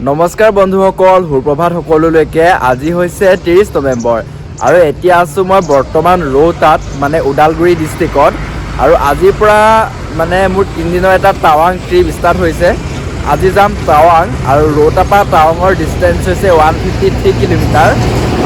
নমস্কাৰ বন্ধুসকল, সুপ্ৰভাত সকলোলৈকে। আজি হৈছে 30 নৱেম্বৰ আৰু এতিয়া আছোঁ মই বৰ্তমান ৰৌতাত, মানে ওদালগুৰি ডিষ্ট্ৰিক্টত। আৰু আজিৰ পৰা মানে মোৰ 3 দিনৰ এটা টাৱাং ট্ৰিপ ষ্টাৰ্ট হৈছে। আজি যাম টাৱাং আৰু ৰৌতাৰ পৰা টাৱাঙৰ ডিষ্টেঞ্চ হৈছে 153 কিলোমিটাৰ।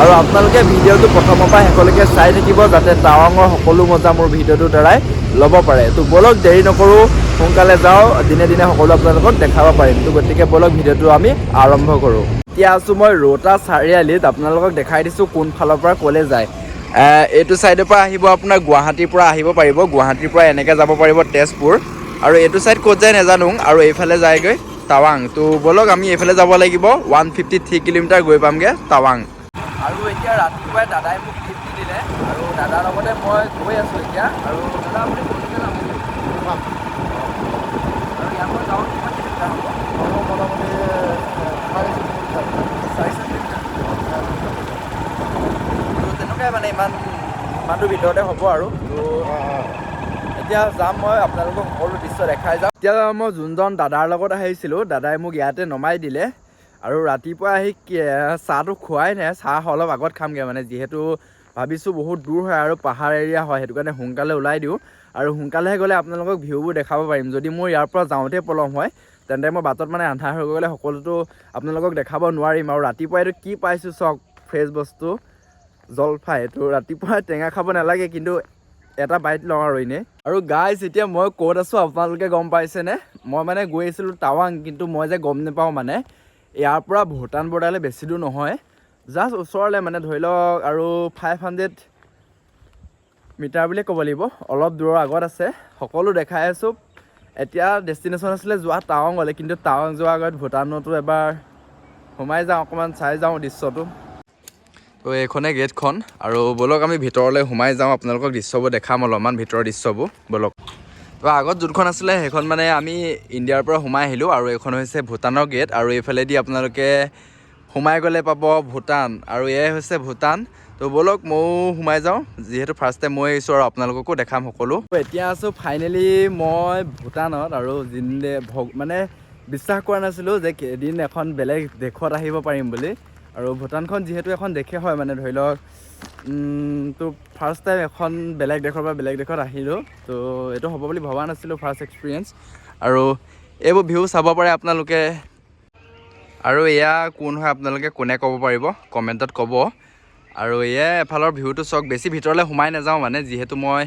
আৰু আপোনালোকে ভিডিঅ'টো প্ৰথমৰ পৰা শেষলৈকে চাই থাকিব, যাতে টাৱাঙৰ সকলো মজা মোৰ ভিডিঅ'টোৰ দ্বাৰাই ল'ব পাৰে। তো ব'লক দেৰি নকৰোঁ, সোনকালে যাওঁ, দিনে দিনে সকলো আপোনালোকক দেখাব পাৰিম। তো গতিকে ব'লক ভিডিঅ'টো আমি আৰম্ভ কৰোঁ। এতিয়া আছোঁ মই ৰৌতা চাৰিআলিত। আপোনালোকক দেখাই দিছোঁ কোনফালৰ পৰা ক'লে যায়। এইটো ছাইডৰ পৰা আহিব, আপোনাৰ গুৱাহাটীৰ পৰা আহিব পাৰিব। গুৱাহাটীৰ পৰা এনেকৈ যাব পাৰিব তেজপুৰ, আৰু এইটো ছাইড ক'ত যায় নাজানো, আৰু এইফালে যায়গৈ টাৱাং। তো ব'লক আমি এইফালে যাব লাগিব। 153 কিলোমিটাৰ গৈ পামগৈ টাৱাং। আৰু এতিয়া ৰাতিপুৱাই দাদাই মোক লিফ্ট দিলে, আৰু দাদাৰ লগতে মই গৈ আছোঁ এতিয়া। আৰু দাদা আপুনি কোনকৈ যাম? আৰু ইয়াৰ পৰা যাওঁ কিমান কিলোমিটাৰ হ'ব? মোটামুটি 4 কিলোমিটাৰ। তেনেকুৱাই মানে ইমানটো ভিতৰতে হ'ব আৰু। তো এতিয়া যাম মই, আপোনালোকক সকলো দৃশ্য দেখাই যাম। এতিয়া মই যোনজন দাদাৰ লগত আহিছিলোঁ, দাদাই মোক ইয়াতে নমাই দিলে। আৰু ৰাতিপুৱা আহি চাহটো খোৱাই নাই, চাহ অলপ আগত খামগৈ, মানে যিহেতু ভাবিছোঁ বহুত দূৰ হয় আৰু পাহাৰ এৰিয়া হয়, সেইটো কাৰণে সোনকালে ওলাই দিওঁ। আৰু সোনকালেহে গ'লে আপোনালোকক ভিউবোৰ দেখাব পাৰিম। যদি মোৰ ইয়াৰ পৰা যাওঁতে পলম হয়, তেন্তে মই বাটত মানে আন্ধাৰ হৈ গ'লে সকলোতো আপোনালোকক দেখাব নোৱাৰিম। আৰু ৰাতিপুৱা এইটো কি পাইছোঁ চাওক, ফ্ৰেছ বস্তু জলফাই। এইটো ৰাতিপুৱা টেঙা খাব নালাগে, কিন্তু এটা বাইট লওঁ আৰু এনেই। আৰু গাইজ, এতিয়া মই ক'ত আছোঁ আপোনালোকে গম পাইছেনে? মই মানে গৈ আছিলোঁ টাৱাং, কিন্তু মই যে গম নাপাওঁ মানে ইয়াৰ পৰা ভূটান বৰ্ডাৰলৈ বেছি দূৰ নহয়, জাষ্ট ওচৰলৈ, মানে ধৰি লওক আৰু 500 মিটাৰ বুলিয়ে ক'ব লাগিব, অলপ দূৰৰ আগত আছে। সকলো দেখাই আছোঁ। এতিয়া ডেষ্টিনেশ্যন আছিলে যোৱা টাৱাঙলৈ, কিন্তু টাৱাং যোৱাৰ আগত ভূটানতো এবাৰ সোমাই যাওঁ, অকণমান চাই যাওঁ দৃশ্যটো। তো এইখনেই গেটখন, আৰু ব'লক আমি ভিতৰলৈ সোমাই যাওঁ, আপোনালোকক দৃশ্যবোৰ দেখাম অলপমান, ভিতৰৰ দৃশ্যবোৰ ব'লক। তো আগত যোনখন আছিলে সেইখন মানে আমি ইণ্ডিয়াৰ পৰা সোমাই আহিলোঁ, আৰু এইখন হৈছে ভূটানৰ গেট। আৰু এইফালেদি আপোনালোকে সোমাই গ'লে পাব ভূটান, আৰু এয়াই হৈছে ভূটান। তো ব'লক ময়ো সোমাই যাওঁ, যিহেতু ফাৰ্ষ্ট টাইম মই আহিছোঁ, আৰু আপোনালোককো দেখাম সকলো। এতিয়া আছোঁ ফাইনেলি মই ভূটানত, আৰু মানে বিশ্বাস কৰা নাছিলোঁ যে এদিন এখন বেলেগ দেশত আহিব পাৰিম বুলি। আৰু ভূটানখন যিহেতু এখন দেশে হয়, মানে ধৰি লওক তো ফাৰ্ষ্ট টাইম এখন বেলেগ দেশৰ পৰা বেলেগ দেশত আহিলোঁ। তো এইটো হ'ব বুলি ভবা নাছিলোঁ, ফাৰ্ষ্ট এক্সপিৰিয়েঞ্চ। আৰু এইবোৰ ভিউ চাব পাৰে আপোনালোকে। আৰু এয়া কোন হয় আপোনালোকে কোনে ক'ব পাৰিব, কমেণ্টত ক'ব। আৰু এয়াই এফালৰ ভিউটো চাওক। বেছি ভিতৰলৈ সোমাই নাযাওঁ, মানে যিহেতু মই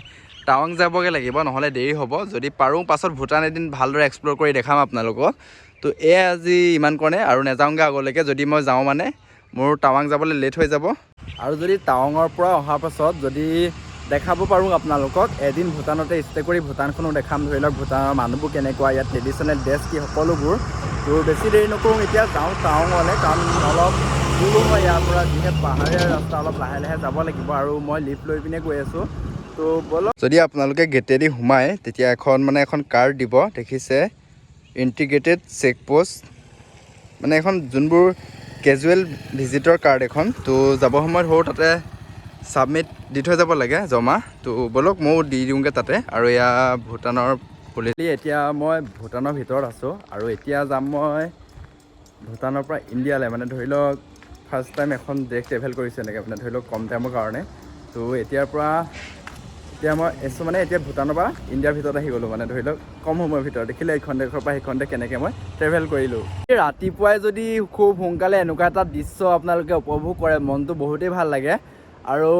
টাৱাং যাবগৈ লাগিব, নহ'লে দেৰি হ'ব। যদি পাৰোঁ পাছত ভূটান এদিন ভালদৰে এক্সপ্ল'ৰ কৰি দেখাম আপোনালোকক। তো এয়া আজি ইমান কাৰণে, আৰু নাযাওঁগৈ আগলৈকে। যদি মই যাওঁ মানে মোৰ টাৱাং যাবলৈ লেট হৈ যাব। আৰু যদি টাৱাঙৰ পৰা অহাৰ পাছত যদি দেখাব পাৰোঁ আপোনালোকক, এদিন ভূটানতে ষ্টে কৰি ভূটানখনো দেখাম। ধৰি লওক ভূটানৰ মানুহবোৰ কেনেকুৱা, ইয়াত ট্ৰেডিশ্যনেল ড্ৰেছ কি, সকলোবোৰ। তো বেছি দেৰি নকৰোঁ, এতিয়া যাওঁ টাৱাঙলৈ, কাৰণ অলপ দূৰো হয় ইয়াৰ পৰা, যিহেতু পাহাৰীয়া ৰাস্তা, অলপ লাহে লাহে যাব লাগিব। আৰু মই লিফ্ট লৈ পিনে গৈ আছোঁ। তো ব'লক। যদি আপোনালোকে গেটেদি সোমায়, তেতিয়া এখন কাৰ্ড দিব, দেখিছে, ইণ্টিগ্ৰেটেড চেক পোষ্ট, মানে এখন যোনবোৰ কেজুৱেল ভিজিটৰ কাৰ্ড এখন। তো যাব সময়ত সৰু তাতে ছাবমিট দি থৈ যাব লাগে, জমা। তো ব'লক ময়ো দি দিওঁগৈ তাতে। আৰু এয়া ভূটানৰ পুলিচ। এতিয়া মই ভূটানৰ ভিতৰত আছোঁ, আৰু এতিয়া যাম মই ভূটানৰ পৰা ইণ্ডিয়ালৈ, মানে ধৰি লওক ফাৰ্ষ্ট টাইম এখন দেশ ট্ৰেভেল কৰিছোঁ এনেকৈ, মানে ধৰি লওক কম টাইমৰ কাৰণে। তো এতিয়া মই এতিয়া ভূটানৰ পৰা ইণ্ডিয়াৰ ভিতৰত আহি গ'লোঁ, মানে ধৰি লওক কম সময়ৰ ভিতৰত। দেখিলে এইখন দেশৰ পৰা সেইখন দেশ কেনেকৈ মই ট্ৰেভেল কৰিলোঁ। ৰাতিপুৱাই যদি খুব সোনকালে এনেকুৱা এটা দৃশ্য আপোনালোকে উপভোগ কৰে, মনটো বহুতেই ভাল লাগে। আৰু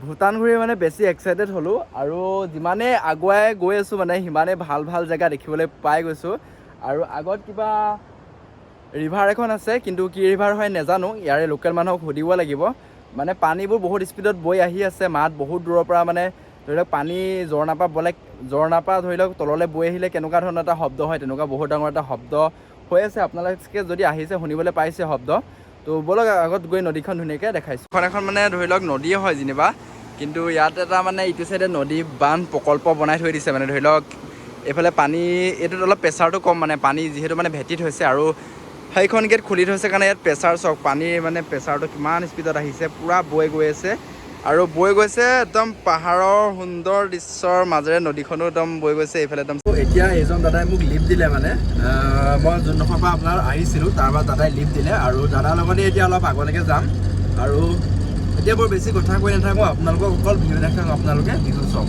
ভূটান ঘূৰি মানে বেছি এক্সাইটেড হ'লোঁ, আৰু যিমানেই আগুৱাই গৈ আছোঁ মানে সিমানেই ভাল ভাল জেগা দেখিবলৈ পাই গৈছোঁ। আৰু আগত কিবা ৰিভাৰ এখন আছে, কিন্তু কি ৰিভাৰ হয় নাজানো, ইয়াৰে লোকেল মানুহক সুধিব লাগিব। মানে পানীবোৰ বহুত স্পীডত বৈ আহি আছে, মাত বহুত দূৰৰ পৰা, মানে ধৰি লওক পানী ঝৰ্ণাৰ পৰা ধৰি লওক তললৈ বৈ আহিলে কেনেকুৱা ধৰণৰ এটা শব্দ হয়, তেনেকুৱা বহুত ডাঙৰ এটা শব্দ হৈ আছে। আপোনালোকে যদি আহিছে শুনিবলৈ পাইছে শব্দ। তো ব'লক আগত গৈ নদীখন ধুনীয়াকৈ দেখাইছোঁ। এখন মানে ধৰি লওক নদীয়ে হয় যেনিবা, কিন্তু ইয়াত এটা মানে ইটো চাইডে নদী বান্ধ প্ৰকল্প বনাই থৈ দিছে, মানে ধৰি লওক এইফালে পানী, এইটোত অলপ প্ৰেছাৰটো কম, মানে পানী যিহেতু মানে ভেটিত হৈছে, আৰু সেইখন গেট খুলি থৈছে কাৰণে ইয়াত প্ৰেছাৰ চাওক, পানীৰ মানে প্ৰেছাৰটো কিমান স্পীডত আহিছে, পূৰা বৈ গৈ আছে। আৰু বৈ গৈছে একদম পাহাৰৰ সুন্দৰ দৃশ্যৰ মাজেৰে, নদীখনো একদম বৈ গৈছে এইফালে একদম। এতিয়া এজন দাদাই মোক লিফ্ট দিলে মানে মই যোনডোখৰ পৰা আপোনাৰ আহিছিলোঁ তাৰ পৰা দাদাই লিফ্ট দিলে আৰু দাদাৰ লগতে এতিয়া অলপ আগলৈকে যাম আৰু এতিয়া বৰ বেছি কথা কৈ নাথাকোঁ আপোনালোকক অকল ভিউ দেখাওঁ আপোনালোকে ভিউ চাওক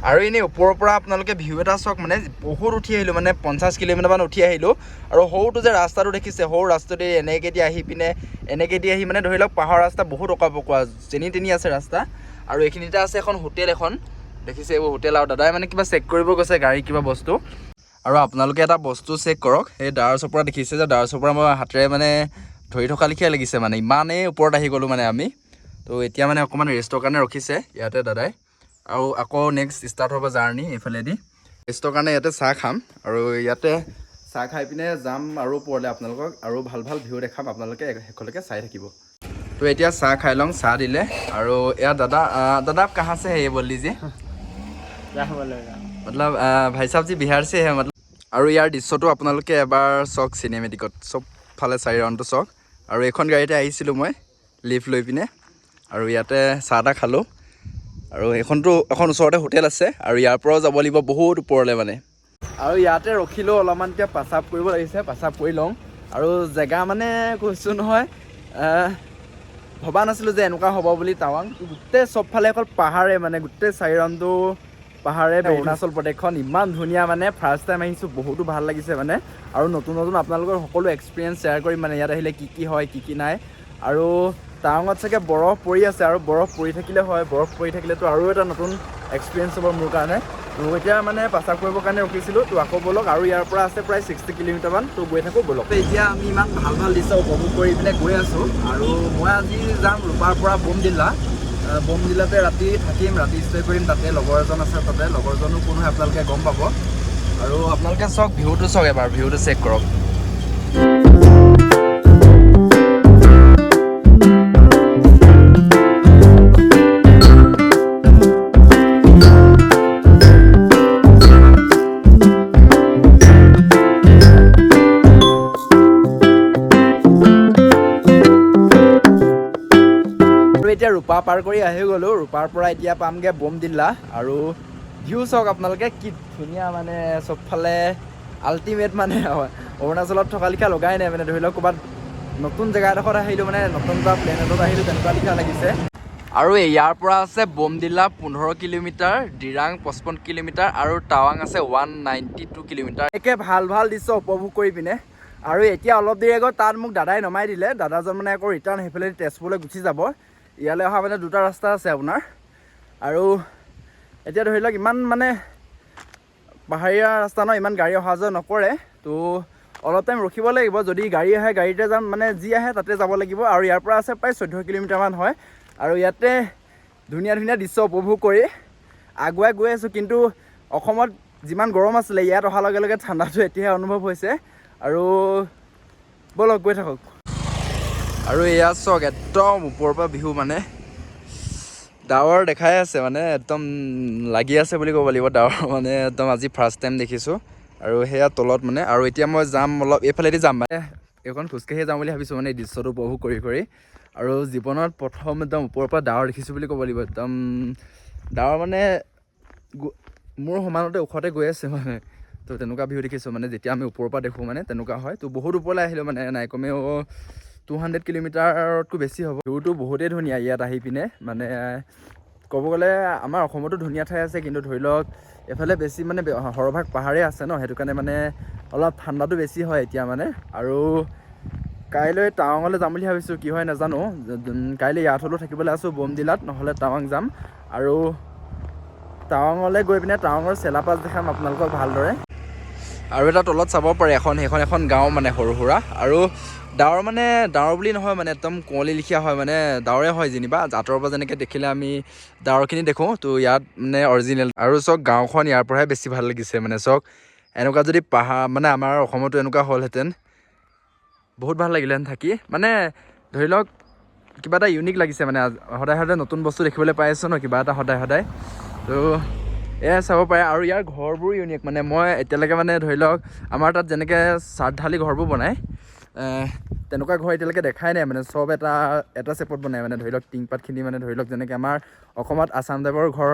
আৰু এনেই ওপৰৰ পৰা আপোনালোকে ভিউ এটা চাওক মানে বহুত উঠি আহিলোঁ মানে 50 কিলোমিটাৰমান উঠি আহিলোঁ আৰু সৰুটো যে ৰাস্তাটো দেখিছে সৰু ৰাস্তাটো এনেকৈ দি আহি পিনে এনেকৈ দি আহি মানে ধৰি লওক পাহাৰৰ ৰাস্তা বহুত অকা পকোৱা যেনি তেনি আছে ৰাস্তা আৰু এইখিনিতে আছে এখন হোটেল এখন দেখিছে এইবোৰ হোটেল আৰু দাদাই মানে কিবা চেক কৰিব গৈছে গাড়ী কিবা বস্তু আৰু আপোনালোকে এটা বস্তু চেক কৰক এই ডাৱৰ চপৰা দেখিছে যে ডাৱৰ চপৰা মই হাতেৰে মানে ধৰি থকা লিখিয়া লাগিছে মানে ইমানেই ওপৰত আহি গ'লোঁ মানে আমি তো এতিয়া মানে অকণমান ৰেষ্টৰ কাৰণে ৰখিছে ইয়াতে দাদাই আৰু আকৌ নেক্সট ষ্টাৰ্ট হ'ব জাৰ্ণি এইফালেদি ৰেষ্টৰ কাৰণে ইয়াতে চাহ খাম আৰু ইয়াতে চাহ খাই পিনে যাম আৰু ওপৰলৈ আপোনালোকক আৰু ভাল ভাল ভিউ দেখাম আপোনালোকে শেষলৈকে চাই থাকিব তো এতিয়া চাহ খাই লওঁ চাহ দিলে আৰু এয়া दादा आप कहाँ से है ये बोल लीजिए मतलब भाई साहब जी बिहार से है मतलब আৰু ইয়াৰ দৃশ্যটো আপোনালোকে এবাৰ চাওক চিনেমেটিকত চবফালে চাৰি ৰাউণ্ডটো চাওক আৰু এইখন গাড়ীতে আহিছিলোঁ মই লিফ্ট লৈ পিনে আৰু ইয়াতে চাহ তাহ খালোঁ আৰু এইখনতো এখন ওচৰতে হোটেল আছে আৰু ইয়াৰ পৰাও যাব লাগিব বহুত ওপৰলৈ মানে আৰু ইয়াতে ৰখিলেও অলপমান এতিয়া পাচাব কৰিব লাগিছে পাচাব কৰি লওঁ আৰু জেগা মানে কৈছোঁ নহয় ভবা নাছিলোঁ যে এনেকুৱা হ'ব বুলি টাৱাং গোটেই চবফালে অকল পাহাৰে মানে গোটেই চাৰি ৰাউণ্ডটো পাহাৰে অৰুণাচল প্ৰদেশখন ইমান ধুনীয়া মানে ফাৰ্ষ্ট টাইম আহিছোঁ বহুতো ভাল লাগিছে মানে আৰু নতুন নতুন আপোনালোকৰ সকলো এক্সপিৰিয়েঞ্চ শ্বেয়াৰ কৰিম মানে ইয়াত আহিলে কি কি হয় কি কি নাই আৰু টাৱাঙত চাগে বৰফ পৰি আছে আৰু বৰফ পৰি থাকিলে হয় বৰফ পৰি থাকিলেতো আৰু এটা নতুন এক্সপিৰিয়েঞ্চ হ'ব মোৰ কাৰণে তো এতিয়া মানে পাচাব কৰিবৰ কাৰণে ৰখিছিলোঁ তো আকৌ ব'লক আৰু ইয়াৰ পৰা আছে প্ৰায় 60 কিলোমিটাৰমান তো গৈ থাকোঁ ব'লক এতিয়া আমি ইমান ভাল ভাল দৃশ্য উপভোগ কৰি পিনে গৈ আছোঁ আৰু মই আজি যাম ৰূপাৰ পৰা বমডিলাতে ৰাতি থাকিম ৰাতি ষ্টে কৰিম তাতে লগৰ এজন আছে তাতে লগৰজনো কোনো হয় আপোনালোকে গম পাব আৰু আপোনালোকে চাওক ভিউটো চাওক এবাৰ ভিউটো চেক কৰক এতিয়া ৰূপা পাৰ কৰি আহি গ'লোঁ ৰূপাৰ পৰা এতিয়া পামগৈ বমডিলা আৰু ভিউ চাওক আপোনালোকে কি ধুনীয়া মানে চবফালে আল্টিমেট মানে অৰুণাচলত থকা লিখা লগাই নাই মানে ধৰি লওক ক'ৰবাত নতুন জেগা এডোখৰত আহিলোঁ মানে নতুন এটা প্লেনেটত আহিলোঁ তেনেকুৱা লিখা লাগিছে আৰু ইয়াৰ পৰা আছে বমডিলা 15 কিলোমিটাৰ ডিৰাং 55 কিলোমিটাৰ আৰু টাৱাং আছে 192 কিলোমিটাৰ একে ভাল ভাল দৃশ্য উপভোগ কৰি পিনে আৰু এতিয়া অলপ দেৰি আগত তাত মোক দাদাই নমাই দিলে দাদাজন মানে আকৌ ৰিটাৰ্ণ সেইফালে তেজপুৰলৈ গুচি যাব ইয়ালৈ অহা মানে দুটা ৰাস্তা আছে আপোনাৰ আৰু এতিয়া ধৰি লওক ইমান মানে পাহাৰীয়া ৰাস্তা ন ইমান গাড়ী অহা যোৱা নকৰে তো অলপ টাইম ৰখিব লাগিব যদি গাড়ী আহে গাড়ীতে যাম মানে যি আহে তাতে যাব লাগিব আৰু ইয়াৰ পৰা আছে প্ৰায় 14 কিলোমিটাৰমান হয় আৰু ইয়াতে ধুনীয়া ধুনীয়া দৃশ্য উপভোগ কৰি আগুৱাই গৈ আছোঁ কিন্তু অসমত যিমান গৰম আছিলে ইয়াত অহাৰ লগে লগে ঠাণ্ডাটো এতিয়াহে অনুভৱ হৈছে আৰু ব'লক গৈ থাকক আৰু এয়া চাওক একদম ওপৰৰ পৰা ভিউ মানে ডাৱৰ দেখাই আছে মানে একদম লাগি আছে বুলি ক'ব লাগিব ডাৱৰ মানে একদম আজি ফাৰ্ষ্ট টাইম দেখিছোঁ আৰু সেয়া তলত মানে আৰু এতিয়া মই যাম অলপ এইফালেদি যাম মানে এইখন খোজকাঢ়িয়ে যাম বুলি ভাবিছোঁ মানে এই দৃশ্যটো উপভোগ কৰি আৰু জীৱনত প্ৰথম একদম ওপৰৰ পৰা ডাৱৰ দেখিছোঁ বুলি ক'ব লাগিব একদম ডাৱৰ মানে মোৰ সমানতে ওখতে গৈ আছে মানে তো তেনেকুৱা ভিউ দেখিছোঁ মানে যেতিয়া আমি ওপৰৰ পৰা দেখোঁ মানে তেনেকুৱা হয় তো বহুত ওপৰলৈ আহিলোঁ মানে নাই কমেও 200 কিলোমিটাৰতকৈ বেছি হ'ব ভিউটো বহুতেই ধুনীয়া ইয়াত আহি পিনে মানে ক'ব গ'লে আমাৰ অসমতো ধুনীয়া ঠাই আছে কিন্তু ধৰি লওক এফালে বেছি মানে সৰহভাগ পাহাৰে আছে ন সেইটো কাৰণে মানে অলপ ঠাণ্ডাটো বেছি হয় এতিয়া মানে আৰু কাইলৈ টাৱাঙলৈ যাম বুলি ভাবিছোঁ কি হয় নাজানো কাইলৈ ইয়াত হ'লেও থাকিবলৈ আছোঁ বমডিলাত নহ'লে টাৱাং যাম আৰু টাৱাঙলৈ গৈ পিনে টাৱাঙৰ চেলাপাছ দেখাম আপোনালোকক ভালদৰে আৰু এটা তলত চাব পাৰে সেইখন গাঁও মানে সৰু সুৰা আৰু ডাৱৰ মানে ডাৱৰ বুলি নহয় মানে একদম কুঁৱলী লিখীয়া হয় মানে ডাৱৰে হয় যেনিবা আঁতৰৰ পৰা যেনেকৈ দেখিলে আমি ডাৱৰখিনি দেখোঁ তো ইয়াত মানে অৰিজিনেল আৰু চাওক গাঁওখন ইয়াৰ পৰাহে বেছি ভাল লাগিছে মানে চাওক এনেকুৱা যদি পাহাৰ মানে আমাৰ অসমতো এনেকুৱা হ'লহেঁতেন বহুত ভাল লাগিলেহেঁতেন থাকি মানে ধৰি লওক কিবা এটা ইউনিক লাগিছে মানে সদায় সদায় নতুন বস্তু দেখিবলৈ পাই আছোঁ ন কিবা এটা সদায় তো এয়া চাব পাৰে আৰু ইয়াৰ ঘৰবোৰ ইউনিক মানে মই এতিয়ালৈকে মানে ধৰি লওক আমাৰ তাত যেনেকৈ চাদ ঢালি ঘৰবোৰ বনায় তেনেকুৱা ঘৰ এতিয়ালৈকে দেখাই নাই মানে চব এটা চেপত বনায় মানে ধৰি লওক টিংপাতখিনি মানে ধৰি লওক যেনেকৈ আমাৰ অসমত আছাম টাইপৰ ঘৰ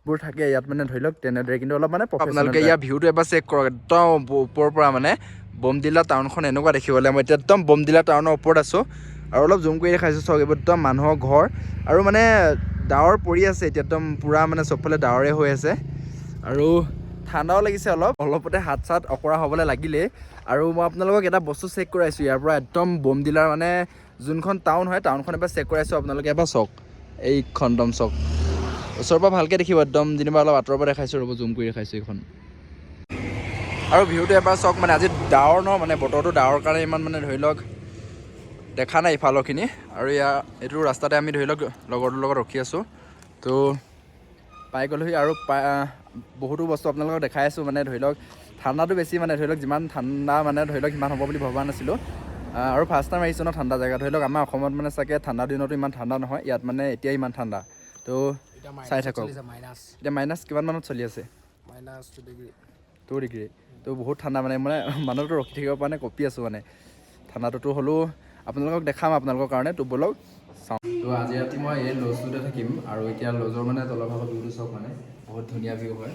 বোৰ থাকে ইয়াত মানে ধৰি লওক তেনেদৰে কিন্তু অলপ মানে আপোনালোকে ইয়াৰ ভিউটো এবাৰ চেক কৰক একদম ওপৰৰ পৰা মানে বমদিলা টাউনখন এনেকুৱা দেখিবলৈ মই এতিয়া একদম বমদিলা টাউনৰ ওপৰত আছোঁ আৰু অলপ জুম কৰি দেখাইছোঁ চাওক এইবোৰ একদম মানুহৰ ঘৰ আৰু মানে ডাৱৰ পৰি আছে এতিয়া একদম পূৰা মানে চবফালে ডাৱৰে হৈ আছে আৰু ঠাণ্ডাও লাগিছে অলপতে হাত চাত অকৰা হ'বলৈ লাগিলেই আৰু মই আপোনালোকক এটা বস্তু চেক কৰাইছোঁ ইয়াৰ পৰা একদম বমদিলাৰ মানে যোনখন টাউন হয় টাউনখন এবাৰ চেক কৰাইছোঁ আপোনালোকে এবাৰ চাওক এইখন একদম চাওক ওচৰৰ পৰা ভালকৈ দেখিব একদম যেনিবা অলপ আঁতৰৰ পৰা দেখাইছোঁ ৰ'ব জুম কৰি দেখাইছোঁ এইখন আৰু ভিউটো এবাৰ চাওক মানে আজি ডাৱৰ ন মানে বতৰটো ডাৱৰ কাৰণে ইমান মানে ধৰি লওক দেখা নাই ইফালৰখিনি আৰু এইটো ৰাস্তাতে আমি ধৰি লওক লগৰটোৰ লগত ৰখি আছোঁ তো পাই গ'লোহি আৰু বহুতো বস্তু আপোনালোকক দেখাই আছোঁ মানে ধৰি লওক ঠাণ্ডাটো বেছি মানে ধৰি লওক যিমান ঠাণ্ডা মানে ধৰি লওক সিমান হ'ব বুলি ভবা নাছিলোঁ আৰু ফাৰ্ষ্ট টাইম আহিছোঁ ন ঠাণ্ডা জেগা ধৰি লওক আমাৰ অসমত মানে চাগে ঠাণ্ডা দিনতো ইমান ঠাণ্ডা নহয় ইয়াত মানে এতিয়া ইমান ঠাণ্ডা তো চাই থাকক এতিয়া মাইনাছ কিমান মানত চলি আছে -2 ডিগ্ৰী তো বহুত ঠাণ্ডা মানে মানুহটো ৰখি থাকিব পৰা নাই কঁপি আছোঁ মানে ঠাণ্ডাটোতো হ'লেও আপোনালোকক দেখাম আপোনালোকৰ কাৰণে তো ব'লক চাওঁ তো আজি ৰাতি মই এই লজটোতে থাকিম আৰু এতিয়া লজৰ মানে তলৰ ভাগত ভিউটো চাওক মানে বহুত ধুনীয়া ভিউ হয়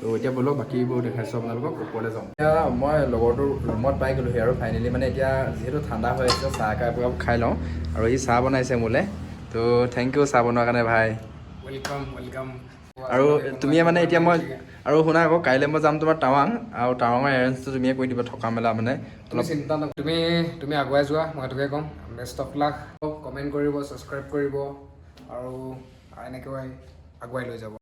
তো এতিয়া ব'লক বাকীবোৰ দেখাইছোঁ আপোনালোকক ওপৰলৈ যাওঁ এতিয়া মই লগৰটোৰ ৰুমত পাই গ'লোহি আৰু ফাইনেলি মানে এতিয়া যিহেতু ঠাণ্ডা হৈ আছে চাহ একাপ খাই লওঁ আৰু সি চাহ বনাইছে মোলৈ তো থেংক ইউ চাহ বনোৱাৰ কাৰণে ভাই ৱেলকাম আৰু তুমিয়ে মানে এতিয়া মই আৰু শুনা আকৌ কাইলৈ মই যাম তোমাৰ টাৱাং আৰু টাৱাঙৰ এৰেঞ্জটো তুমিয়ে কৰি দিবা থকা মেলা মানে অলপ চিন্তা নকৰিবা তুমি আগুৱাই যোৱা মই সেইটোকে ক'ম বেষ্ট অফ লাক কমেণ্ট কৰিব ছাবস্ক্ৰাইব কৰিব আৰু এনেকৈ আগুৱাই লৈ যাব